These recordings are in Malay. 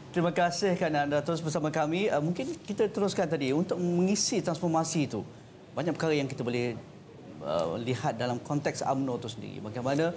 Terima kasih kerana anda terus bersama kami. Mungkin kita teruskan tadi untuk mengisi transformasi itu. Banyak perkara yang kita boleh lihat dalam konteks UMNO itu sendiri. Bagaimana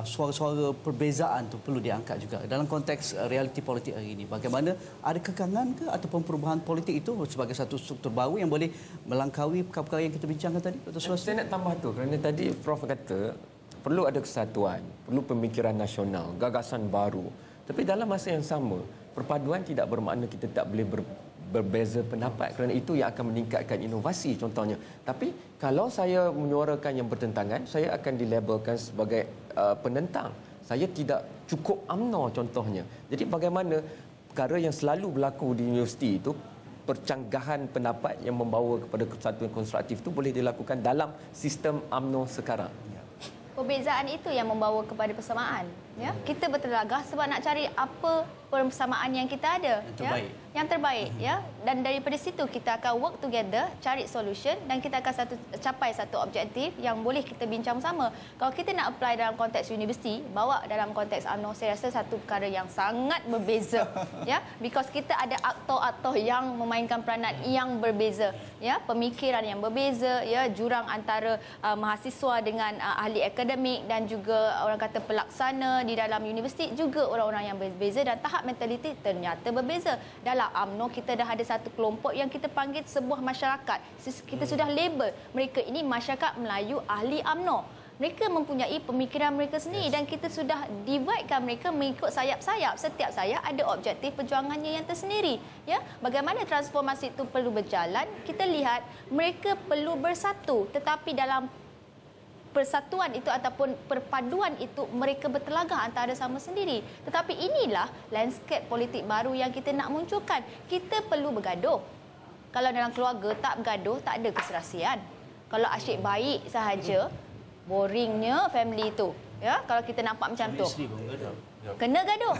suara-suara perbezaan itu perlu diangkat juga dalam konteks realiti politik hari ini. Bagaimana ada kekangan ke ataupun perubahan politik itu sebagai satu struktur baru yang boleh melangkaui perkara-perkara yang kita bincangkan tadi. Saya nak tambah tu kerana tadi Prof kata perlu ada kesatuan, perlu pemikiran nasional, gagasan baru. Tapi dalam masa yang sama, perpaduan tidak bermakna kita tak boleh berbeza pendapat kerana itu yang akan meningkatkan inovasi contohnya. Tapi kalau saya menyuarakan yang bertentangan, saya akan dilabelkan sebagai penentang. Saya tidak cukup UMNO contohnya. Jadi bagaimana perkara yang selalu berlaku di universiti itu, percanggahan pendapat yang membawa kepada kesatuan konstruktif itu boleh dilakukan dalam sistem UMNO sekarang. Perbezaan itu yang membawa kepada persamaan. Ya, kita bertelagah sebab nak cari apa persamaan yang kita ada, yang terbaik, ya. Dan daripada situ kita akan work together, cari solution dan kita akan capai satu objektif yang boleh kita bincang sama. Kalau kita nak apply dalam konteks universiti, bawa dalam konteks UMNO, saya rasa satu perkara yang sangat berbeza, ya. Because kita ada aktor-aktor yang memainkan peranan yang berbeza, ya, pemikiran yang berbeza, ya, jurang antara mahasiswa dengan ahli akademik dan juga orang kata pelaksana di dalam universiti juga orang-orang yang berbeza dan tahap mentaliti ternyata berbeza. Dalam UMNO kita dah ada satu kelompok yang kita panggil sebuah masyarakat. Kita sudah label mereka ini masyarakat Melayu ahli UMNO. Mereka mempunyai pemikiran mereka sendiri dan kita sudah dividekan mereka mengikut sayap-sayap. Setiap sayap ada objektif perjuangannya yang tersendiri. Ya, bagaimana transformasi itu perlu berjalan? Kita lihat mereka perlu bersatu, tetapi dalam persatuan itu ataupun perpaduan itu mereka bertelagah antara sama sendiri. Tetapi inilah landscape politik baru yang kita nak munculkan. Kita perlu bergaduh. Kalau dalam keluarga tak bergaduh, tak ada keserasian. Kalau asyik baik sahaja, boringnya family itu. Ya, kalau kita nampak macam tu. Kena gaduh.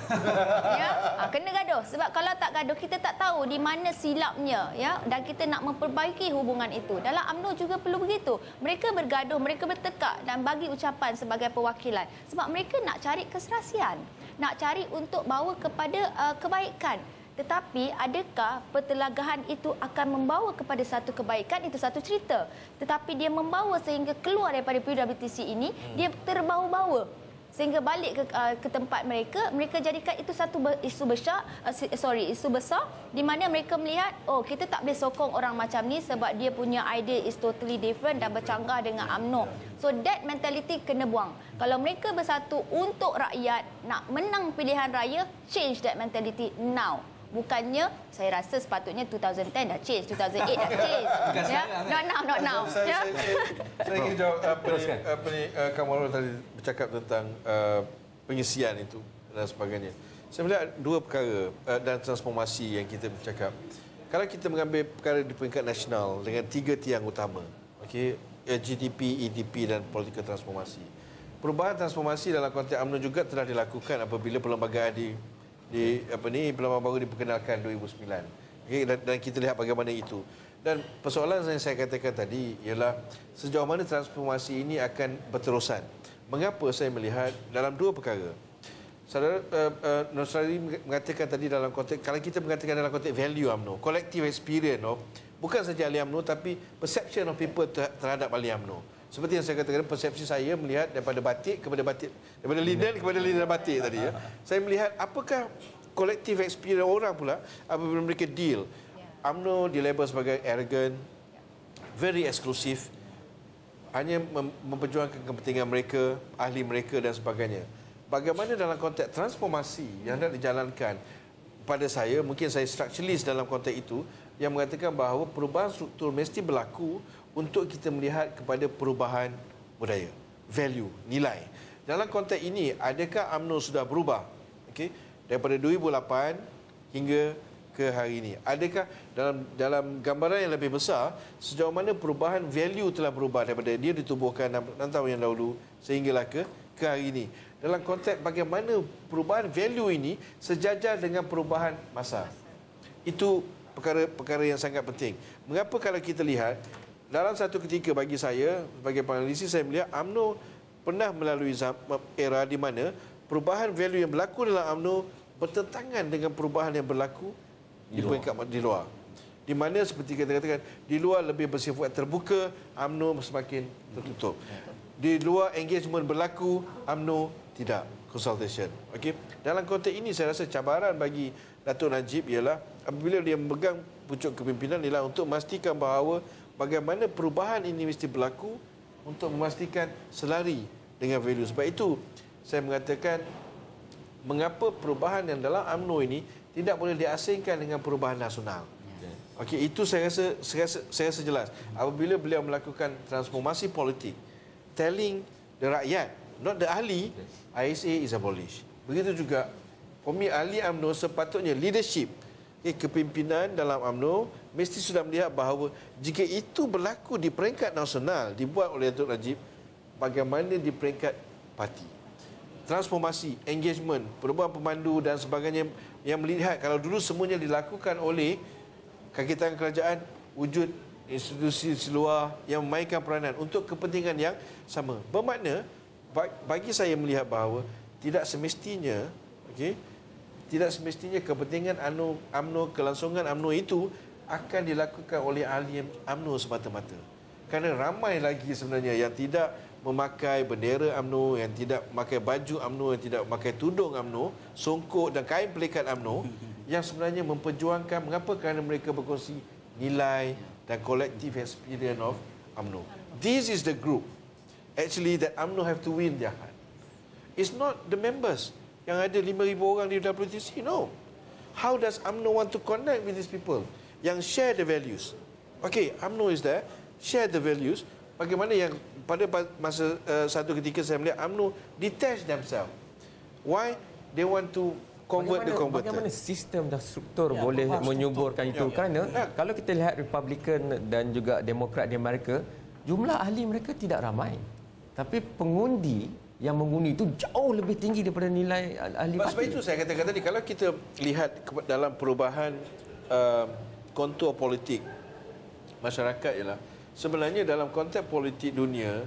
Ya, kena gaduh. Sebab kalau tak gaduh kita tak tahu di mana silapnya, ya, dan kita nak memperbaiki hubungan itu. Dalam UMNO juga perlu begitu. Mereka bergaduh, mereka bertekak dan bagi ucapan sebagai perwakilan sebab mereka nak cari keserasian, nak cari untuk bawa kepada kebaikan. Tetapi adakah pertelagahan itu akan membawa kepada satu kebaikan? Itu satu cerita. Tetapi dia membawa sehingga keluar daripada PWTC ini, dia terbawa-bawa. Sehingga balik ke tempat mereka, mereka jadikan itu satu isu besar di mana mereka melihat, oh, kita tak boleh sokong orang macam ni sebab dia punya idea is totally different dan bercanggah dengan UMNO. So that mentality kena buang. Kalau mereka bersatu untuk rakyat, nak menang pilihan raya, change that mentality now. Bukannya, saya rasa sepatutnya 2010 dah change, 2008 dah change. Ya? Not now. Saya ingin jawab apa ni Kamarul tadi bercakap tentang pengisian itu dan sebagainya. Saya melihat dua perkara dan transformasi yang kita bercakap. Kalau kita mengambil perkara di peringkat nasional dengan tiga tiang utama, okey, GDP, EDP dan politika transformasi. Perubahan transformasi dalam konteks UMNO juga telah dilakukan apabila perlembagaan perlembagaan baru diperkenalkan 2009. Okay, dan kita lihat bagaimana itu. Dan persoalan yang saya katakan tadi ialah sejauh mana transformasi ini akan berterusan. Mengapa saya melihat dalam dua perkara. Saudara Nosrari mengatakan tadi dalam konteks, kalau kita mengatakan dalam konteks value UMNO, collective experience, bukan saja ahli UMNO tapi perception of people terhadap ahli UMNO. Seperti yang saya katakan, persepsi saya melihat daripada batik kepada batik, daripada linen batik tadi, ya. Saya melihat apakah collective experience orang pula apabila mereka deal. UMNO dilabel sebagai arrogant, very eksklusif, hanya memperjuangkan kepentingan mereka, ahli mereka dan sebagainya. Bagaimana dalam konteks transformasi yang nak dijalankan? Pada saya, mungkin saya structuralist dalam konteks itu, yang mengatakan bahawa perubahan struktur mesti berlaku untuk kita melihat kepada perubahan budaya, value, nilai. Dalam konteks ini, adakah UMNO sudah berubah? Okay? Daripada 2008 hingga ke hari ini. Adakah dalam gambaran yang lebih besar, sejauh mana perubahan value telah berubah daripada dia ditubuhkan 6 tahun yang dahulu sehinggalah ke hari ini. Dalam konteks bagaimana perubahan value ini sejajar dengan perubahan masa. Itu perkara yang sangat penting. Mengapa kalau kita lihat, dalam satu ketika bagi saya, sebagai penganalisis, saya melihat UMNO pernah melalui era di mana perubahan value yang berlaku dalam UMNO bertentangan dengan perubahan yang berlaku di peringkat di luar. Di mana seperti kita katakan, di luar lebih bersifat terbuka, UMNO semakin tertutup. Di luar engagement berlaku, UMNO tidak consultation. Okey. Dalam konteks ini saya rasa cabaran bagi Datuk Najib ialah apabila dia memegang pucuk kepimpinan ialah untuk memastikan bahawa bagaimana perubahan ini mesti berlaku untuk memastikan selari dengan value. Sebab itu saya mengatakan mengapa perubahan yang dalam UMNO ini tidak boleh diasingkan dengan perubahan nasional. Okey, itu saya rasa jelas. Apabila beliau melakukan transformasi politik, telling the rakyat, not the ahli, ISA is abolished. Begitu juga, for me, ahli UMNO sepatutnya leadership, kepimpinan dalam UMNO mesti sudah melihat bahawa jika itu berlaku di peringkat nasional, dibuat oleh Datuk Najib, bagaimana di peringkat parti. Transformasi, engagement, perubahan pemandu dan sebagainya yang melihat kalau dulu semuanya dilakukan oleh kaki tangan kerajaan, wujud institusi luar yang memainkan peranan untuk kepentingan yang sama. Bermakna bagi saya melihat bahawa tidak semestinya, tidak semestinya kepentingan UMNO, kelangsungan UMNO itu akan dilakukan oleh ahli UMNO semata-mata. Kerana ramai lagi sebenarnya yang tidak memakai bendera UMNO, yang tidak memakai baju UMNO, yang tidak memakai tudung UMNO, songkok dan kain pelikat UMNO yang sebenarnya memperjuangkan mengapa kerana mereka berkongsi nilai dan collective experience of UMNO. This is the group actually that UMNO have to win their heart. It's not the members yang ada 5,000 orang di WTC. No. How does UMNO want to connect with these people yang share the values? Okay, UMNO is there, share the values. Bagaimana yang pada masa satu ketika saya melihat UMNO detach themselves. Why? They want to convert the converter. Bagaimana sistem dan struktur boleh menyuburkan itu? Kerana kalau kita lihat Republican dan juga Demokrat di Amerika, jumlah ahli mereka tidak ramai. Tapi pengundi yang mengundi itu jauh lebih tinggi daripada nilai ahli parti. Sebab itu saya katakan tadi, kalau kita lihat dalam perubahan kontur politik masyarakat ialah sebenarnya dalam konteks politik dunia,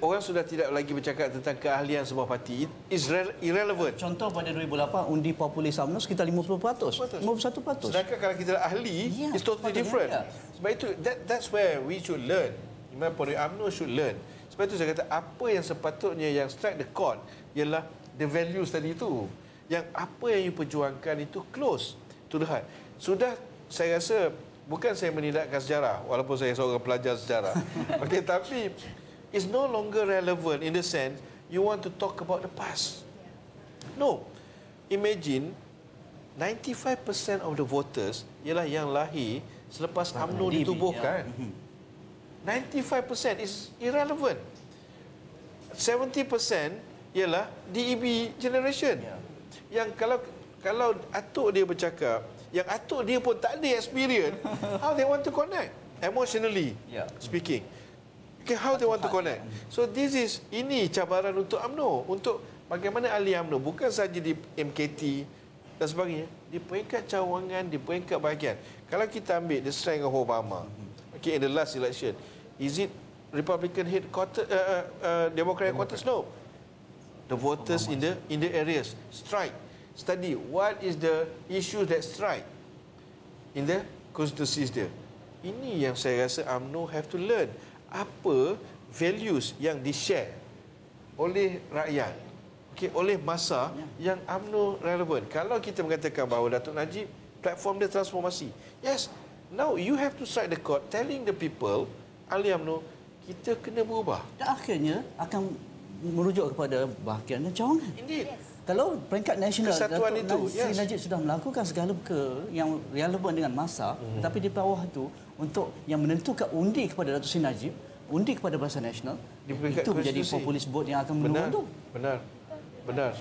orang sudah tidak lagi bercakap tentang keahlian sebuah parti. It's irrelevant. Contoh pada 2008 undi populis UMNO sekitar 50%, 51%. Sedangkan kalau kita ahli, it's totally different. Sebab itu that's where we should learn. Di mana UMNO should learn. Sebab itu saya kata apa yang sepatutnya yang strike the chord ialah the values tadi itu. Yang apa yang you perjuangkan itu close to the heart. Sudah saya rasa bukan saya menidakkan sejarah walaupun saya seorang pelajar sejarah. Okey, tapi it's no longer relevant in the sense you want to talk about the past. No. Imagine 95% of the voters ialah yang lahir selepas UMNO ditubuhkan. 95% is irrelevant. 70% ialah DEB generation. Yang kalau atuk dia bercakap, yang atuk dia pun tak ada experience, how they want to connect emotionally speaking. Okay, how they want to connect. So ini cabaran untuk UMNO, untuk bagaimana ahli UMNO bukan saja di MKT dan sebagainya, di peringkat cawangan, di peringkat bahagian. Kalau kita ambil the strength of Obama, okay, in the last election, is it Republican headquarters, Democrat headquarters? No. The voters in the areas strike. Study what is the issues that strike in the constituencies there. Ini yang saya rasa UMNO have to learn. Apa values yang di-share oleh rakyat, okay, oleh masa yang UMNO relevan. Kalau kita mengatakan bahawa Datuk Najib platform dia transformasi, yes, now you have to strike the chord telling the people, ahli UMNO, kita kena berubah. Dan akhirnya akan merujuk kepada bahagian dan cawangan. Indeed. Kalau peringkat nasional, Kesatuan itu, Sri Najib sudah melakukan segala yang relevan dengan masa, tapi di bawah itu untuk yang menentukan undi kepada Datuk Sri Najib, undi kepada Barisan Nasional, itu menjadi populis vote yang akan menurun. Benar.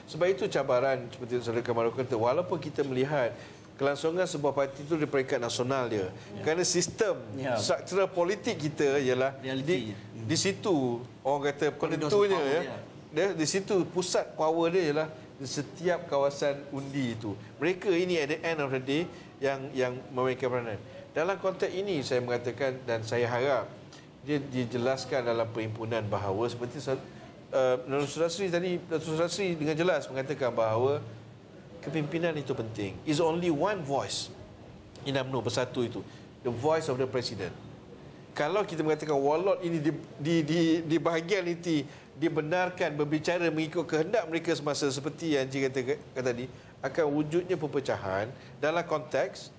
Sebab itu cabaran seperti Saudara Kamarul kata, walaupun kita melihat kelangsungan sebuah parti itu di peringkat nasional dia. Kerana sistem struktural politik kita ialah di situ orang kata penentunya di situ pusat power dia ialah di setiap kawasan undi itu. Mereka ini at the end of the day yang memainkan peranan. Dalam konteks ini saya mengatakan dan saya harap dia dijelaskan dalam perhimpunan bahawa seperti Datuk Saudara Sri tadi, Datuk Saudara Sri dengan jelas mengatakan bahawa kepimpinan itu penting. Is only one voice in UMNO bersatu itu. The voice of the president. Kalau kita mengatakan Warlord ini di bahagian ini dibenarkan berbicara mengikut kehendak mereka semasa seperti yang Encik kata tadi, akan wujudnya perpecahan dalam konteks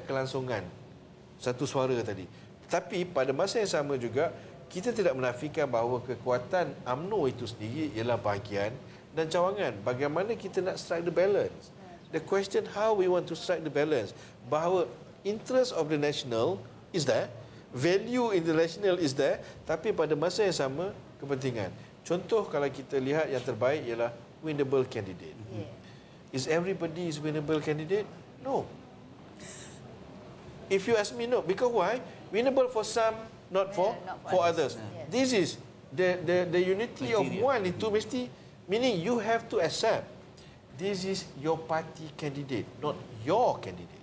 kelangsungan satu suara tadi. Tapi pada masa yang sama juga kita tidak menafikan bahawa kekuatan UMNO itu sendiri ialah bahagian dan cawangan. Bagaimana kita nak strike the balance? The question how we want to strike the balance. Bahawa interest of the national is there, value in the national is there, tapi pada masa yang sama kepentingan. Contoh kalau kita lihat yang terbaik ialah winnable candidate. Is everybody is winnable candidate? No. If you ask me, no. Because why? Winnable for some, not for others. This is the unity of one itu mesti, meaning you have to accept this is your party candidate, not your candidate.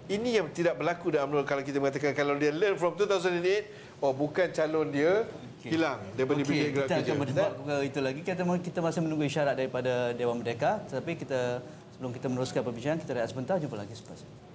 Ini yang tidak berlaku dalam UMNO. Kalau kita mengatakan kalau dia learn from 2008, bukan calon dia, hilang daripada bilik gerak kerja. Kita akan berdebat perkara itu lagi. Kita masih menunggu isyarat daripada Dewan Merdeka. Tapi sebelum kita meneruskan perbincangan, kita rehat sebentar. Jumpa lagi selepas ini.